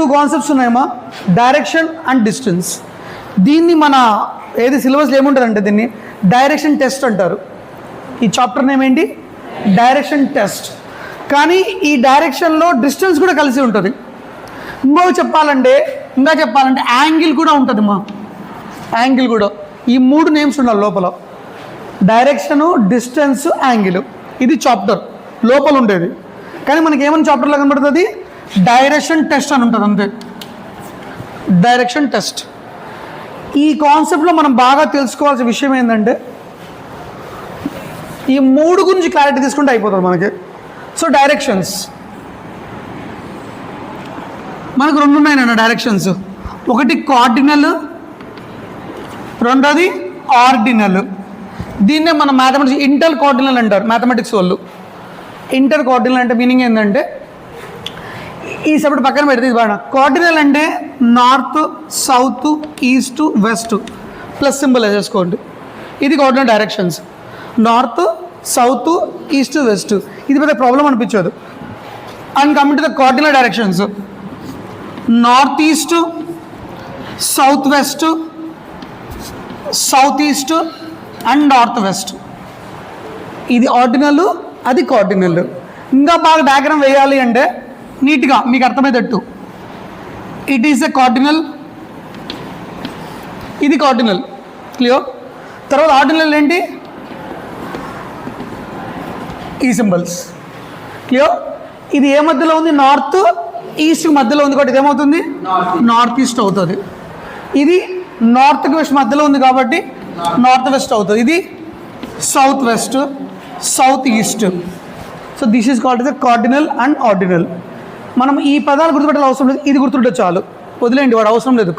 2 concepts ఉన్నాయమ్మా, direction and distance. దీన్ని మన ఏది సిలబస్లో ఏముంటుందంటే దీన్ని డైరెక్షన్ టెస్ట్ అంటారు. ఈ చాప్టర్ నేమ్ ఏంటి? Direction test. కానీ ఈ డైరెక్షన్లో డిస్టెన్స్ కూడా కలిసి ఉంటుంది. ఇంకా చెప్పాలంటే యాంగిల్ కూడా ఉంటుంది మా, యాంగిల్ కూడా. ఈ 3 నేమ్స్ ఉండాలి లోపల, డైరెక్షను, డిస్టెన్స్, యాంగిల్. ఇది చాప్టర్ లోపల ఉండేది. కానీ మనకి ఏమైనా చాప్టర్లో కనబడుతుంది? డైరెక్షన్ టెస్ట్ అని ఉంటుంది అంతే, డైరెక్షన్ టెస్ట్. ఈ కాన్సెప్ట్లో మనం బాగా తెలుసుకోవాల్సిన విషయం ఏంటంటే ఈ 3 గురించి క్లారిటీ తీసుకుంటే అయిపోతుంది మనకి. సో డైరెక్షన్స్ మనకు 2 ఉన్నాయి నాన్న డైరెక్షన్స్. ఒకటి కార్డినల్, రెండోది ఆర్డినల్. దీన్నే మనం మ్యాథమెటిక్స్ ఇంటర్ కార్డినల్ అంటారు మ్యాథమెటిక్స్ వాళ్ళు. ఇంటర్ కార్డినల్ అంటే మీనింగ్ ఏంటంటే ఈ సపరేట్ పక్కన పెడితే ఇది బాగా. కార్డినల్ అంటే north, south, east, west plus symbol వేసేసుకోండి. ఇది cardinal directions. North, south, east, west. ఇది పెద్ద ప్రాబ్లం అనిపించదు. And coming to the cardinal directions, north east, south west, south east and north west. ఇది ఆర్డినల్, అది కార్డినల్. ఇంకా బాగా డయాగ్రామ్ వేయాలి అంటే నీట్గా మీకు అర్థమయ్యేటట్టు, ఇట్ ఈస్ ఎ కార్డినల్, ఇది కార్డినల్. క్లియర్? తర్వాత ఆర్డినల్ ఏంటి? ఈ సింబల్స్. క్లియర్? ఇది ఏ మధ్యలో ఉంది? నార్త్ ఈస్ట్ మధ్యలో ఉంది కాబట్టి ఇదేమవుతుంది? నార్త్ ఈస్ట్ అవుతుంది. ఇది నార్త్ వెస్ట్ మధ్యలో ఉంది కాబట్టి నార్త్ వెస్ట్ అవుతుంది. ఇది south west, south east. So this is called the cardinal and ordinal. మనం ఈ పదాలు గుర్తుపెట్టాలి అవసరం లేదు, ఇది గుర్తుంటే చాలు, వదిలేండి వాడు అవసరం లేదు.